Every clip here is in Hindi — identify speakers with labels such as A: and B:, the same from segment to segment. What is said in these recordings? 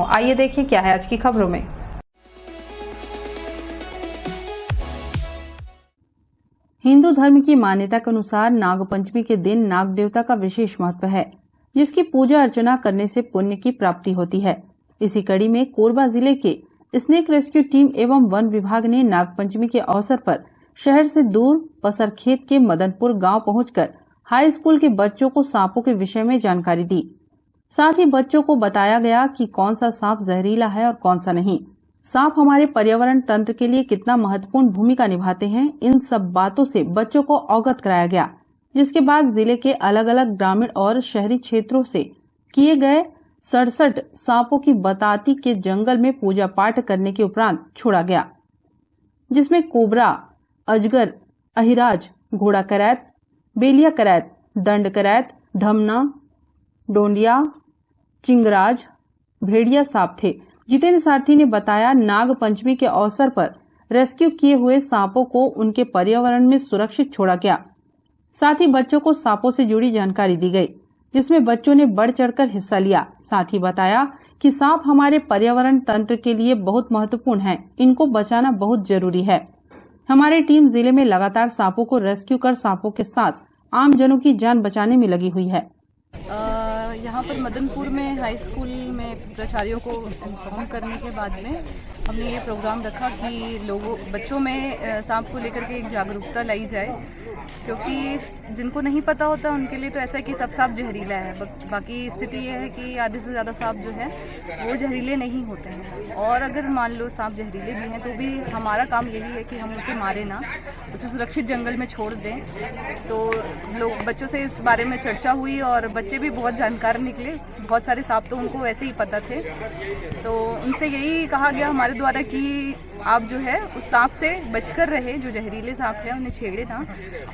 A: आइए देखें क्या है आज की खबरों में। हिंदू धर्म की मान्यता के अनुसार नागपंचमी के दिन नाग देवता का विशेष महत्व है, जिसकी पूजा अर्चना करने से पुण्य की प्राप्ति होती है। इसी कड़ी में कोरबा जिले के स्नेक रेस्क्यू टीम एवं वन विभाग ने नागपंचमी के अवसर पर शहर से दूर पसरखेत के मदनपुर गांव पहुंचकर हाई स्कूल के बच्चों को सांपों के विषय में जानकारी दी। साथ ही बच्चों को बताया गया कि कौन सा सांप जहरीला है और कौन सा नहीं। सांप हमारे पर्यावरण तंत्र के लिए कितना महत्वपूर्ण भूमिका निभाते हैं, इन सब बातों से बच्चों को अवगत कराया गया। जिसके बाद जिले के अलग अलग ग्रामीण और शहरी क्षेत्रों से किए गए 67 सांपों की बताती के जंगल में पूजा पाठ करने के उपरांत छोड़ा गया, जिसमें कोबरा, अजगर, अहिराज, घोड़ा करैत, बेलिया करैत, दंड करैत, धमना, डोंडिया, चिंगराज, भेड़िया सांप थे। जितेंद्र सारथी ने बताया, नाग पंचमी के अवसर पर रेस्क्यू किए हुए सांपों को उनके पर्यावरण में सुरक्षित छोड़ा गया। साथ ही बच्चों को सांपों से जुड़ी जानकारी दी गई, जिसमें बच्चों ने बढ़ चढ़कर हिस्सा लिया। साथ ही बताया कि सांप हमारे पर्यावरण तंत्र के लिए बहुत महत्वपूर्ण है, इनको बचाना बहुत जरूरी है। हमारी टीम जिले में लगातार सांपों को रेस्क्यू कर सांपों के साथ आम जनों की जान बचाने में लगी हुई है।
B: यहाँ पर मदनपुर में हाई स्कूल में प्राचार्यों को इन्फॉर्म करने के बाद में हमने ये प्रोग्राम रखा कि बच्चों में सांप को लेकर के एक जागरूकता लाई जाए, क्योंकि जिनको नहीं पता होता उनके लिए तो ऐसा है कि सब सांप जहरीला है। बाकी स्थिति ये है कि आधे से ज़्यादा सांप जो है वो जहरीले नहीं होते हैं, और अगर मान लो सांप जहरीले भी हैं तो भी हमारा काम यही है कि हम उसे मारे ना, उसे सुरक्षित जंगल में छोड़ दें। तो बच्चों से इस बारे में चर्चा हुई और बच्चे भी बहुत जानकार निकले। बहुत सारे सांप तो उनको वैसे ही पता थे, तो उनसे यही कहा गया हमारे द्वारा कि आप जो है उस सांप से बचकर रहे, जो जहरीले सांप है उन्हें छेड़े ना,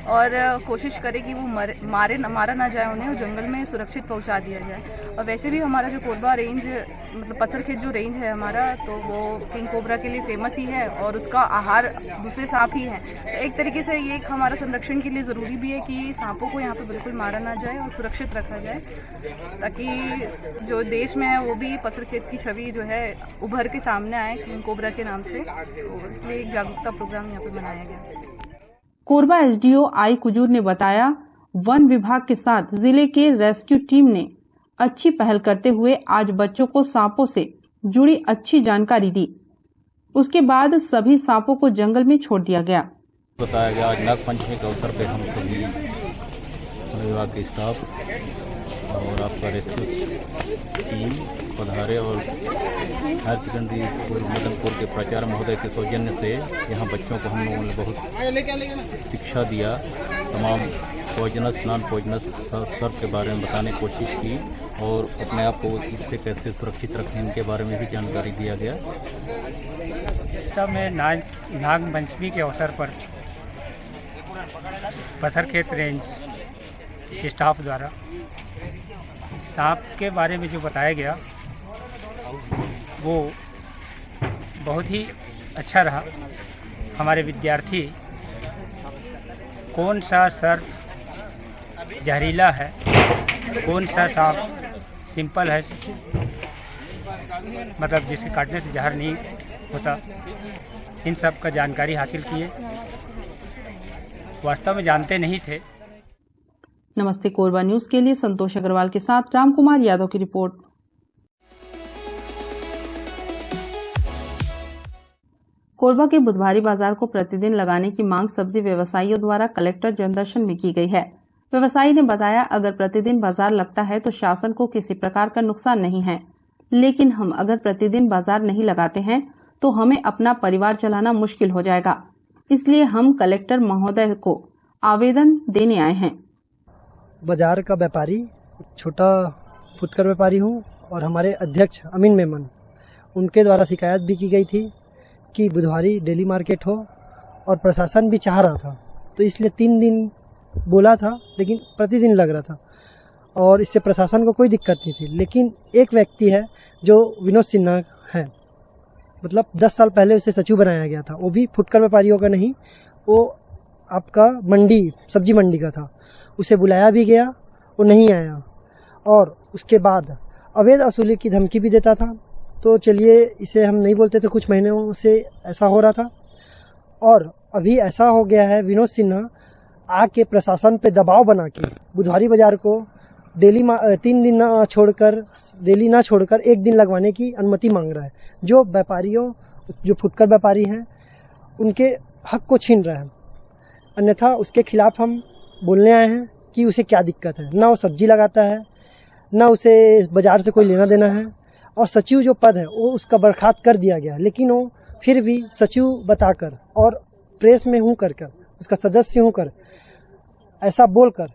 B: और कोशिश करें कि वो मारा ना जाए, उन्हें और जंगल में सुरक्षित पहुंचा दिया जाए। और वैसे भी हमारा जो कोरबा रेंज मतलब पसरखेत जो रेंज है हमारा, तो वो किंग कोबरा के लिए फेमस ही है और उसका आहार दूसरे सांप ही है। तो एक तरीके से ये हमारा संरक्षण के लिए ज़रूरी भी है कि सांपों को यहाँ पर बिल्कुल मारा ना जाए और सुरक्षित रखा जाए, ताकि जो देश में है वो भी पसरखेत की छवि जो है उभर के सामने आए किंग कोबरा के नाम से। तो इसलिए एक जागरूकता प्रोग्राम यहाँ पर मनाया गया।
A: कोरबा एसडीओ आई कुजूर ने बताया, वन विभाग के साथ जिले के रेस्क्यू टीम ने अच्छी पहल करते हुए आज बच्चों को सांपों से जुड़ी अच्छी जानकारी दी। उसके बाद सभी सांपों को जंगल में छोड़ दिया गया।
C: बताया गया आज नाग पंचमी के अवसर पे हम सभी विभाग के स्टाफ और आपका रेस्क्यू टीम पधारे और हायर सेकेंडरी स्कूल मदनपुर के प्राचार्य महोदय के सौजन्य से यहाँ बच्चों को हम लोगों ने बहुत शिक्षा दिया। तमाम पॉइजनस नॉन पॉइजनस सर्प के बारे में बताने की कोशिश की और अपने आप को इससे कैसे सुरक्षित रखें इनके बारे में भी जानकारी दिया गया।
D: तब मैं नाग पंचमी के अवसर पर पसरखेत रेंज स्टाफ द्वारा सांप के बारे में जो बताया गया वो बहुत ही अच्छा रहा। हमारे विद्यार्थी कौन सा सर्प जहरीला है, कौन सा सांप सिंपल है, मतलब जिसे काटने से जहर नहीं होता, इन सब का जानकारी हासिल किए। वास्तव में जानते नहीं थे।
A: नमस्ते कोरबा न्यूज के लिए संतोष अग्रवाल के साथ रामकुमार यादव की रिपोर्ट। कोरबा के बुधवारी बाजार को प्रतिदिन लगाने की मांग सब्जी व्यवसायियों द्वारा कलेक्टर जनदर्शन में की गई है। व्यवसायी ने बताया, अगर प्रतिदिन बाजार लगता है तो शासन को किसी प्रकार का नुकसान नहीं है, लेकिन हम अगर प्रतिदिन बाजार नहीं लगाते हैं तो हमें अपना परिवार चलाना मुश्किल हो जाएगा। इसलिए हम कलेक्टर महोदय को आवेदन देने आए हैं।
E: बाजार का व्यापारी, छोटा फुटकर व्यापारी हूँ और हमारे अध्यक्ष अमीन मेमन, उनके द्वारा शिकायत भी की गई थी कि बुधवारी डेली मार्केट हो, और प्रशासन भी चाह रहा था, तो इसलिए 3 दिन बोला था, लेकिन प्रतिदिन लग रहा था और इससे प्रशासन को कोई दिक्कत नहीं थी। लेकिन एक व्यक्ति है जो विनोद सिन्हा है, मतलब 10 साल पहले उसे सचिव बनाया गया था, वो भी फुटकर व्यापारियों का नहीं, वो आपका मंडी सब्जी मंडी का था। उसे बुलाया भी गया, वो नहीं आया, और उसके बाद अवैध वसूली की धमकी भी देता था। तो चलिए इसे हम नहीं बोलते थे, कुछ महीनों से ऐसा हो रहा था। और अभी ऐसा हो गया है, विनोद सिन्हा आके प्रशासन पे दबाव बना के बुधवारी बाजार को डेली 3 दिन डेली ना छोड़कर 1 दिन लगवाने की अनुमति मांग रहा है। जो व्यापारियों, जो फुटकर व्यापारी हैं, उनके हक को छीन रहा है। अन्यथा उसके खिलाफ हम बोलने आए हैं कि उसे क्या दिक्कत है। ना वो सब्जी लगाता है, ना उसे बाजार से कोई लेना देना है। और सचिव जो पद है वो उसका बर्खास्त कर दिया गया, लेकिन वो फिर भी सचिव बताकर और प्रेस में हूँ कर उसका सदस्य हूँ कर ऐसा बोलकर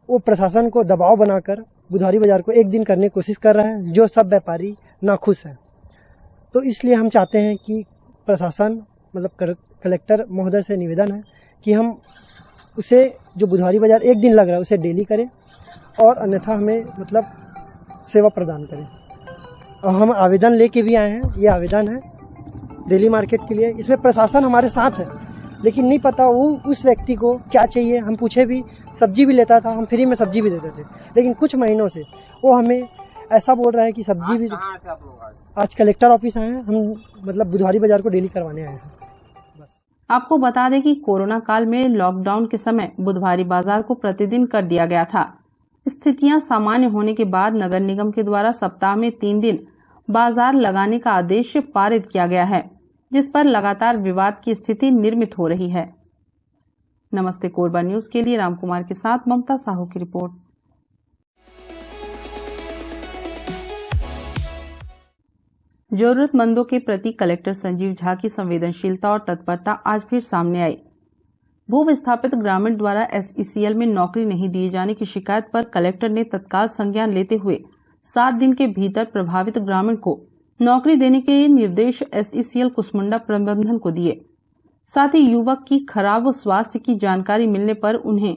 E: वो प्रशासन को दबाव बनाकर बुधवारी बाजार को 1 दिन करने की कोशिश कर रहा है, जो सब व्यापारी नाखुश हैं। तो इसलिए हम चाहते हैं कि प्रशासन मतलब कलेक्टर महोदय से निवेदन है कि हम उसे जो बुधवारी बाजार 1 दिन लग रहा है उसे डेली करें और अन्यथा हमें मतलब सेवा प्रदान करें। और हम आवेदन लेके भी आए हैं, ये आवेदन है डेली मार्केट के लिए। इसमें प्रशासन हमारे साथ है, लेकिन नहीं पता वो उस व्यक्ति को क्या चाहिए। हम पूछे भी, सब्जी भी लेता था, हम फ्री में सब्जी भी देते थे, लेकिन कुछ महीनों से वो हमें ऐसा बोल रहा है कि सब्जी भी। आज कलेक्टर ऑफिस आए हैं, हम मतलब बुधवारी बाजार को डेली करवाने आए हैं। बस
A: आपको बता दें कि कोरोना काल में लॉकडाउन के समय बुधवारी बाजार को प्रतिदिन कर दिया गया था। स्थितियां सामान्य होने के बाद नगर निगम के द्वारा सप्ताह में 3 दिन बाजार लगाने का आदेश पारित किया गया है, जिस पर लगातार विवाद की स्थिति निर्मित हो रही है। नमस्ते कोरबा न्यूज के लिए रामकुमार के साथ ममता साहू की रिपोर्ट। जरूरतमंदों के प्रति कलेक्टर संजीव झा की संवेदनशीलता और तत्परता आज फिर सामने आई। भू विस्थापित ग्रामीण द्वारा SECL में नौकरी नहीं दिए जाने की शिकायत पर कलेक्टर ने तत्काल संज्ञान लेते हुए 7 दिन के भीतर प्रभावित ग्रामीण को नौकरी देने के निर्देश SECL कुसमुंडा प्रबंधन को दिए। साथ ही युवक की खराब स्वास्थ्य की जानकारी मिलने पर उन्हें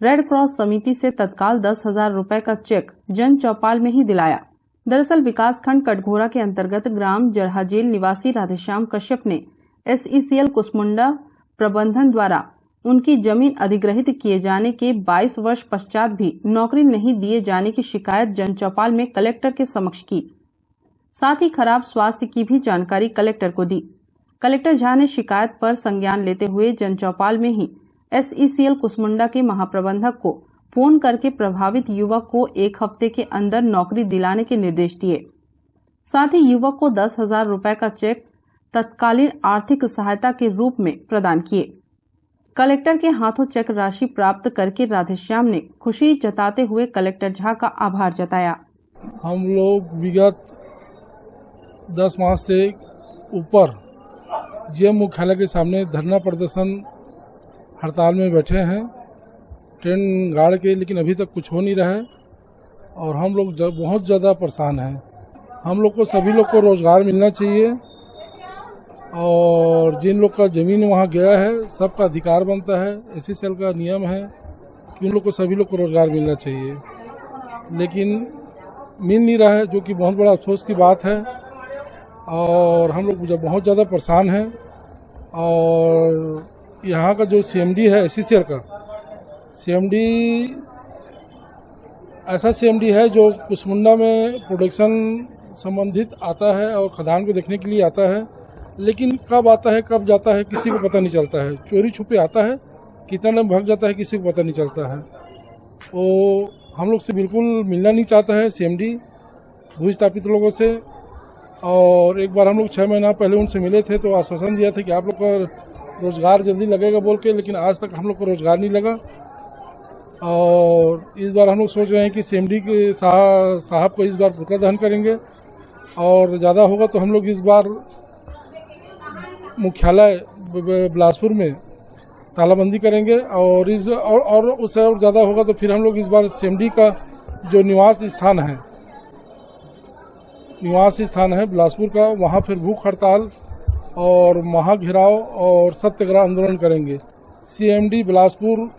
A: रेड क्रॉस समिति से तत्काल 10,000 रुपए का चेक जन चौपाल में ही दिलाया। दरअसल विकासखंड कटघोरा के अंतर्गत ग्राम जरहाजेल निवासी राधेश्याम कश्यप ने SECL कुसमुंडा प्रबंधन द्वारा उनकी जमीन अधिग्रहित किए जाने के 22 वर्ष पश्चात भी नौकरी नहीं दिए जाने की शिकायत जन चौपाल में कलेक्टर के समक्ष की। साथ ही खराब स्वास्थ्य की भी जानकारी कलेक्टर को दी। कलेक्टर झा ने शिकायत पर संज्ञान लेते हुए जन चौपाल में ही SECL कुसमुंडा के महाप्रबंधक को फोन करके प्रभावित युवक को 1 हफ्ते के अंदर नौकरी दिलाने के निर्देश दिए। साथ ही युवक को 10,000 रुपए का चेक तत्कालीन आर्थिक सहायता के रूप में प्रदान किए। कलेक्टर के हाथों चेक राशि प्राप्त करके राधेश्याम ने खुशी जताते हुए कलेक्टर झा का आभार जताया।
F: हम लोग विगत 10 माह से ऊपर GM मुख्यालय के सामने धरना प्रदर्शन हड़ताल में बैठे हैं ट्रेन गाड़ के, लेकिन अभी तक कुछ हो नहीं रहा है और हम लोग बहुत ज़्यादा परेशान हैं। हम लोग को सभी लोग को रोज़गार मिलना चाहिए और जिन लोग का ज़मीन वहाँ गया है सबका अधिकार बनता है। SECL का नियम है कि उन लोग को सभी लोग को रोज़गार मिलना चाहिए, लेकिन मिल नहीं रहा है, जो कि बहुत बड़ा अफसोस की बात है। और हम लोग बहुत ज़्यादा परेशान हैं। और यहाँ का जो CMD है SECL का CMD ऐसा CMD है जो कुसमुंडा में प्रोडक्शन संबंधित आता है और खदान को देखने के लिए आता है, लेकिन कब आता है कब जाता है किसी को पता नहीं चलता है। चोरी छुपे आता है, कितना टाइम भाग जाता है किसी को पता नहीं चलता है। वो हम लोग से बिल्कुल मिलना नहीं चाहता है CMD भू स्थापित लोगों से। और एक बार हम लोग 6 महीना पहले उनसे मिले थे तो आश्वासन दिया था कि आप लोग का रोज़गार जल्दी लगेगा बोल के, लेकिन आज तक हम लोग को रोज़गार नहीं लगा। और इस बार हम लोग सोच रहे हैं कि CMD के साहब को इस बार पुतला दहन करेंगे और ज़्यादा होगा तो हम लोग इस बार मुख्यालय बिलासपुर में तालाबंदी करेंगे और उससे और ज़्यादा होगा तो फिर हम लोग इस बार CMD का जो निवास स्थान है बिलासपुर का, वहाँ फिर भूख हड़ताल और महाघेराव और सत्याग्रह आंदोलन करेंगे CMD बिलासपुर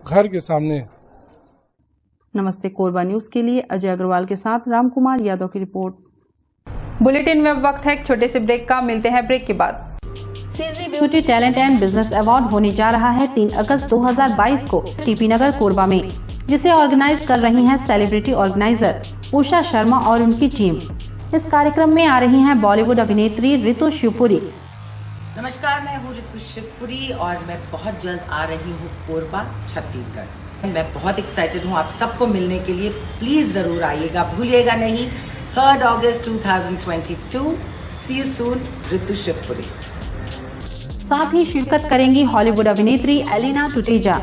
F: घर के सामने।
A: नमस्ते कोरबा न्यूज के लिए अजय अग्रवाल के साथ रामकुमार यादव की रिपोर्ट।
G: बुलेटिन में वक्त है एक छोटे से ब्रेक का, मिलते हैं ब्रेक के बाद।
A: CG beauty talent and business award होने जा रहा है 3 अगस्त 2022 को TP नगर कोरबा में, जिसे ऑर्गेनाइज कर रही हैं सेलिब्रिटी ऑर्गेनाइजर उषा शर्मा और उनकी टीम। इस कार्यक्रम में आ रही हैं बॉलीवुड अभिनेत्री रितु शिवपुरी।
H: नमस्कार, मैं हूँ रितु शिवपुरी और मैं बहुत जल्द आ रही हूँ कोरबा, छत्तीसगढ़। मैं बहुत एक्साइटेड हूँ आप सबको मिलने के लिए। प्लीज जरूर आइएगा, भूलिएगा नहीं। 3 अगस्त 2022। See you soon, Ritu Shivpuri.
A: साथ ही शिरकत करेंगी हॉलीवुड अभिनेत्री Elina Tuteja.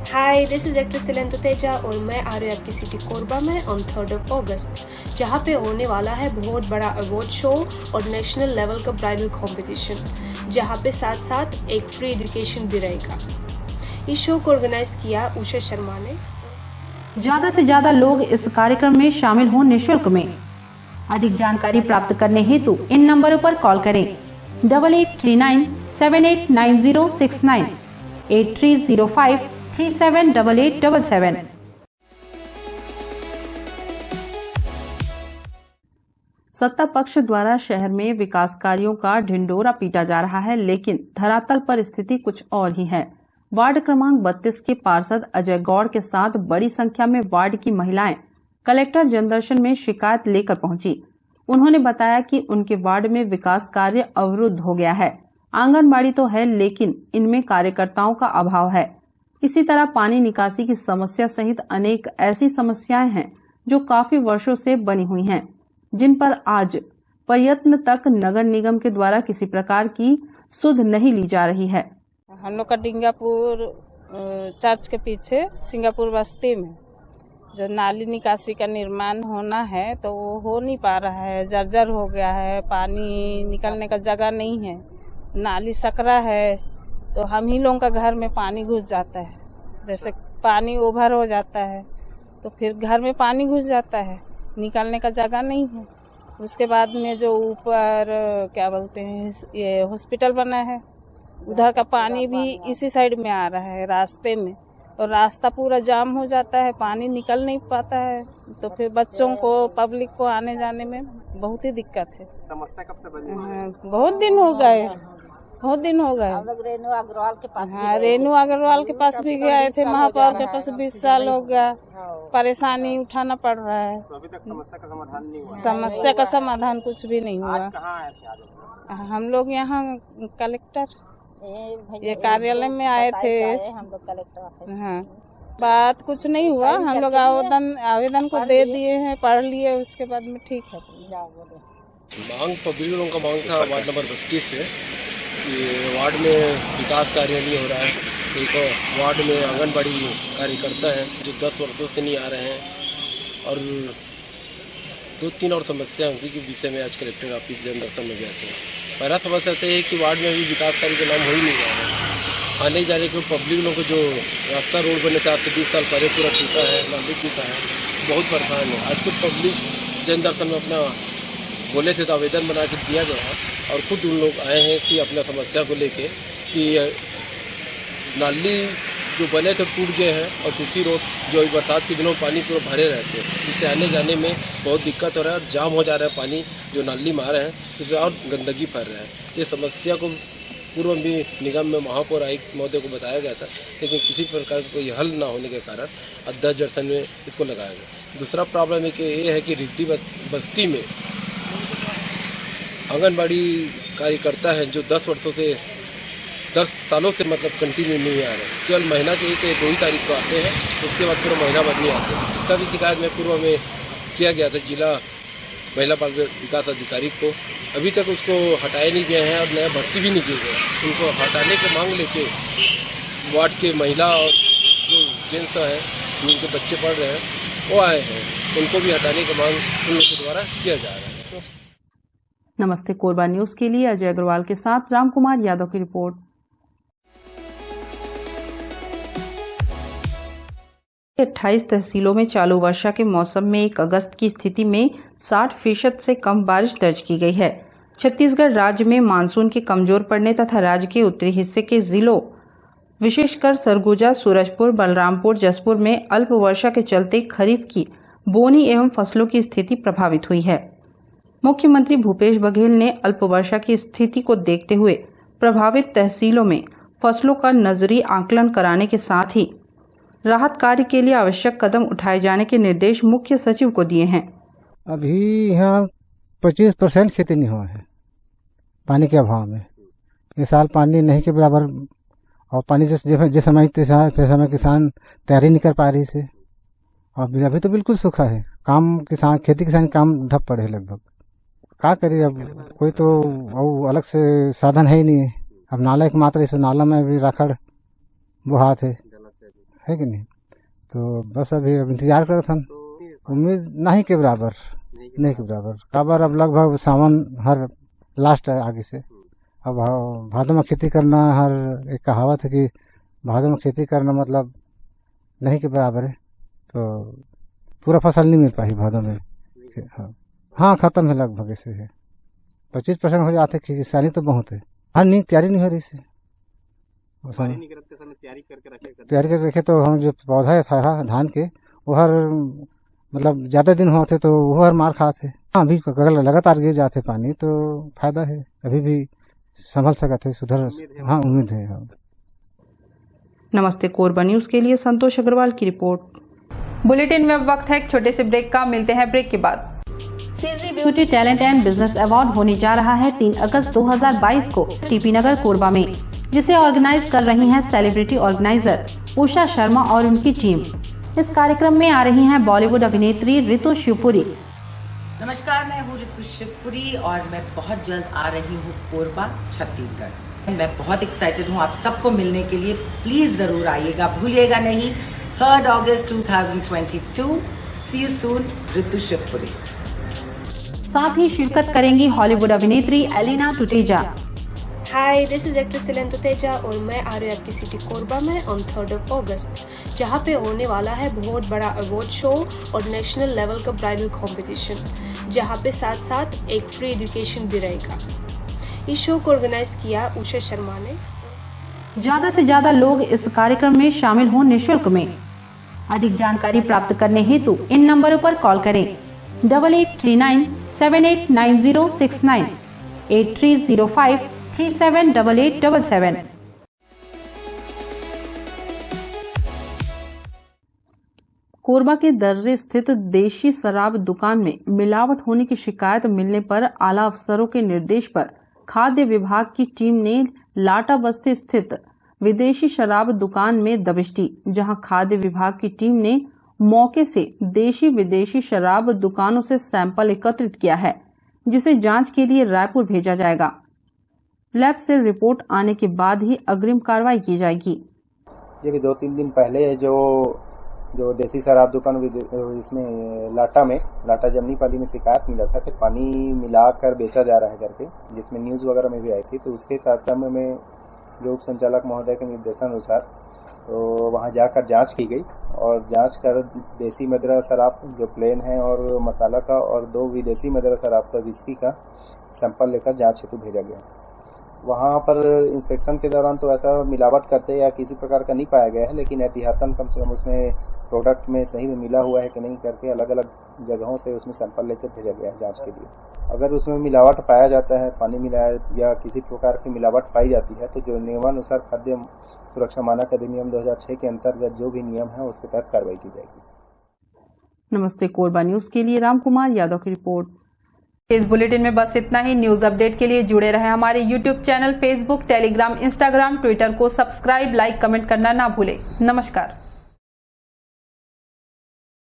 I: Hi, this is actress Elina Tuteja और मैं आ रही हूँ आपकी सिटी कोरबा में ऑन 3 अगस्त, जहाँ पे होने वाला है बहुत बड़ा अवार्ड शो और नेशनल लेवल का ब्राइडल कंपटीशन, जहाँ पे साथ साथ एक फ्री एजुकेशन भी रहेगा। इस शो को ऑर्गेनाइज किया उषा शर्मा ने।
A: ज्यादा से ज्यादा लोग इस कार्यक्रम में शामिल हों निःशुल्क में। अधिक जानकारी प्राप्त करने हेतु इन नंबरों पर कॉल करें 8839789069, 8305378877। सत्ता पक्ष द्वारा शहर में विकास कार्यों का ढिंडोरा पीटा जा रहा है, लेकिन धरातल पर स्थिति कुछ और ही है। वार्ड क्रमांक 32 के पार्षद अजय गौड़ के साथ बड़ी संख्या में वार्ड की महिलाएं कलेक्टर जनदर्शन में शिकायत लेकर पहुंची। उन्होंने बताया कि उनके वार्ड में विकास कार्य अवरुद्ध हो गया है। आंगनबाड़ी तो है, लेकिन इनमें कार्यकर्ताओं का अभाव है। इसी तरह पानी निकासी की समस्या सहित अनेक ऐसी समस्याएं हैं जो काफी वर्षों से बनी हुई हैं, जिन पर आज प्रयत्न तक नगर निगम के द्वारा किसी प्रकार की सुध नहीं ली जा रही है।
J: हम लोग का डिंगापुर चर्च के पीछे सिंगापुर बस्ती में जो नाली निकासी का निर्माण होना है तो वो हो नहीं पा रहा है, जर्जर हो गया है। पानी निकलने का जगह नहीं है, नाली सकरा है, तो हम ही लोगों का घर में पानी घुस जाता है। जैसे पानी ओवर हो जाता है तो फिर घर में पानी घुस जाता है, निकलने का जगह नहीं है। उसके बाद में जो ऊपर क्या बोलते हैं ये हॉस्पिटल बना है, उधर का पानी भी इसी साइड में आ रहा है रास्ते में, और रास्ता पूरा जाम हो जाता है, पानी निकल नहीं पाता है। तो फिर बच्चों को, पब्लिक को आने जाने में बहुत ही दिक्कत है। समस्या कब से बनी? बहुत दिन हो गए। हम लोग रेनू अग्रवाल के पास रेनू अग्रवाल के पास भी गए थे, महापौर के पास 20 साल हो गया। परेशानी उठाना पड़ रहा है, तो अभी तक समस्या का समाधान नहीं हुआ। समस्या का समाधान कुछ भी नहीं हुआ। हम लोग यहाँ कलेक्टर ये कार्यालय में आए थे, हम लोग कलेक्टर। हाँ, बात कुछ नहीं हुआ। हम लोग आवेदन को दे दिए हैं, पढ़ लिए, उसके बाद में ठीक है।
K: मांग पब्लिक लोगों का मांग था वार्ड नंबर 32 से कि वार्ड में विकास कार्य नहीं हो रहा है। एक वार्ड में आंगनबाड़ी कार्यकर्ता है जो 10 वर्षों से नहीं आ रहे हैं, और 2-3 और समस्या उसी के विषय में आज कलेक्टर ऑफिस जनदर्शन में गए थे। पहला समस्या है कि वार्ड में अभी विकास कार्य का नाम हो ही नहीं रहा है। आने जाने के पब्लिक लोगों को जो रास्ता रोड बने थे आज से 20 साल पहले पूरा टूटा है, नाली टूटा है, बहुत परेशान है। आज खुद पब्लिक जनदर्शन में अपना बोले थे तो आवेदन बना के दिया गया है, और खुद उन लोग आए हैं कि अपना समस्या को लेके कि नाली जो बने थे टूट गए हैं, और सीसी रोड जो बरसात के दिनों पानी पूरा भरे रहते हैं, जिससे आने जाने में बहुत दिक्कत हो रहा है, और जाम हो जा रहा है। पानी जो नाली में आ रहे हैं तो और गंदगी फैल रहा है। ये समस्या को पूर्व भी निगम में महापौर आयुक्त महोदय को बताया गया था, लेकिन किसी प्रकार का कोई हल ना होने के कारण अध्यक्ष दर्शन में इसको लगाया गया। दूसरा प्रॉब्लम ये है कि रिद्धि बस्ती में आंगनबाड़ी कार्यकर्ता है जो 10 सालों से मतलब कंटिन्यू नहीं आ रहे, केवल महीना के 1-2 ही तारीख को आते हैं, उसके बाद पूरा महीना बाद नहीं आते। इसका भी शिकायत में पूर्व में किया गया था जिला महिला बाल विकास अधिकारी को। अभी तक उसको हटाए नहीं गए हैं और नया भर्ती भी नहीं किए गए। उनको हटाने की मांग लेके वार्ड के महिला और जो जेंट्स हैं जिनके बच्चे पढ़ रहे हैं वो आए हैं, उनको भी हटाने की मांग उन लोगों के द्वारा किया जा रहा है।
A: नमस्ते कोरबा न्यूज के लिए अजय अग्रवाल के साथ रामकुमार यादव की रिपोर्ट। 28 तहसीलों में चालू वर्षा के मौसम में 1 अगस्त की स्थिति में 60% से कम बारिश दर्ज की गई है। छत्तीसगढ़ राज्य में मानसून के कमजोर पड़ने तथा राज्य के उत्तरी हिस्से के जिलों विशेषकर सरगुजा, सूरजपुर, बलरामपुर, जसपुर में अल्प वर्षा के चलते खरीफ की बोनी एवं फसलों की स्थिति प्रभावित हुई है। मुख्यमंत्री भूपेश बघेल ने अल्प वर्षा की स्थिति को देखते हुए प्रभावित तहसीलों में फसलों का नजरी आकलन कराने के साथ ही राहत कार्य के लिए आवश्यक कदम उठाए जाने के निर्देश मुख्य सचिव को दिए हैं।
E: अभी यहाँ
L: 25% खेती नहीं हुआ है पानी के अभाव में। इस साल पानी नहीं के बराबर, और पानी जिस समय किसान तैयारी नहीं कर पा रही से, और अभी तो बिल्कुल सूखा है। खेती किसान काम ठप पड़े है लगभग। क्या करिए अब, कोई तो अलग से साधन है ही नहीं है। अब नाला एक मात्र, इस नाला में भी राखड़ बुहात है कि नहीं। तो बस अभी इंतजार कर था, उम्मीद नहीं के बराबर। काबर अब लगभग सावन हर लास्ट है आगे से। अब भादों में खेती करना, हर एक कहावत है कि भादों में खेती करना मतलब नहीं के बराबर है। तो पूरा फसल नहीं मिल पाई भादों में। हाँ खत्म है लगभग, ऐसे है 25% हो जाते। किसानी तो बहुत है, हर नहीं तैयारी नहीं हो रही से। तैयारी करके रखे तो हम जो पौधा था धान के, वो हर मतलब ज्यादा दिन होते तो वो हर मार खाते। हाँ अभी लगातार गिर जाते पानी तो फायदा है, अभी भी संभल सकते, सुधर। हाँ उम्मीद है। हाँ।
A: नमस्ते कोरबा न्यूज के लिए संतोष अग्रवाल की रिपोर्ट।
G: बुलेटिन में वक्त है एक छोटे से ब्रेक का, मिलते हैं ब्रेक के बाद।
A: CG beauty talent and business award होने जा रहा है 3 अगस्त 2022 को टीपी नगर कोरबा में, जिसे ऑर्गेनाइज कर रही हैं सेलिब्रिटी ऑर्गेनाइजर उषा शर्मा और उनकी टीम। इस कार्यक्रम में आ रही हैं बॉलीवुड अभिनेत्री रितु शिवपुरी।
H: नमस्कार, मैं हूँ रितु शिवपुरी और मैं बहुत जल्द आ रही हूँ कोरबा छत्तीसगढ़। मैं बहुत एक्साइटेड हूँ आप सबको मिलने के लिए। प्लीज जरूर आइएगा, भूलिएगा नहीं। 3 अगस्त 2022। See you soon, Ritu Shivpuri.
A: साथ ही शिरकत करेंगी हॉलीवुड अभिनेत्री Elina Tuteja.
I: Hi, this is actress सिलेंत तुतेजा और मैं आ रही हूँ आपकी सिटी कोरबा में ऑन 3 अगस्त, जहाँ पे होने वाला है बहुत बड़ा अवार्ड शो और नेशनल लेवल का ब्राइडल कंपटीशन, जहाँ पे साथ साथ एक फ्री एजुकेशन भी रहेगा। इस शो को ऑर्गेनाइज किया उषा शर्मा ने।
A: ज्यादा से ज्यादा लोग इस कार्यक्रम में शामिल हों निःशुल्क में। अधिक जानकारी प्राप्त करने हेतु इन नंबरों पर कॉल करें 8839789069, 8305378877। कोरबा के दर्रे स्थित देशी शराब दुकान में मिलावट होने की शिकायत मिलने पर आला अफसरों के निर्देश पर खाद्य विभाग की टीम ने लाटा बस्ती स्थित विदेशी शराब दुकान में दबिश दी, जहां खाद्य विभाग की टीम ने मौके से देशी विदेशी शराब दुकानों से सैंपल एकत्रित किया है, जिसे जांच के लिए रायपुर भेजा जाएगा। लैब से रिपोर्ट आने के बाद ही अग्रिम कार्रवाई की जाएगी।
M: ये भी 2-3 दिन पहले जो देसी शराब दुकान इसमें लाटा जमनीपाली में शिकायत मिला था कि पानी मिलाकर बेचा जा रहा है करके, जिसमें न्यूज वगैरह में भी आई थी। तो उसके तारतम्य में जो उप संचालक महोदय के निर्देशानुसार तो वहां जाकर जांच की गई और जांच कर देसी मदिरा शराब जो प्लेन है और मसाला का और 2 विदेशी मदिरा शराब का विस्की का सैंपल लेकर जांच हेतु भेजा गया। वहां पर इंस्पेक्शन के दौरान तो ऐसा मिलावट करते या किसी प्रकार का नहीं पाया गया है, लेकिन एहतियातन कम से कम उसमें प्रोडक्ट में सही में मिला हुआ है कि नहीं करके अलग अलग जगहों से उसमें सैंपल लेकर भेजा गया है जांच के लिए। अगर उसमें मिलावट पाया जाता है, पानी मिलाया या किसी प्रकार की मिलावट पाई जाती है, तो जो नियमानुसार खाद्य सुरक्षा मानक अधिनियम 2006 के अंतर्गत जो भी नियम है उसके तहत कार्रवाई की जाएगी।
A: नमस्ते कोरबा न्यूज के लिए राम कुमार यादव की रिपोर्ट।
G: इस बुलेटिन में बस इतना ही। न्यूज अपडेट के लिए जुड़े रहें हमारे YouTube channel, Facebook, Telegram, Instagram, Twitter को सब्सक्राइब, लाइक, कमेंट करना ना भूलें। नमस्कार।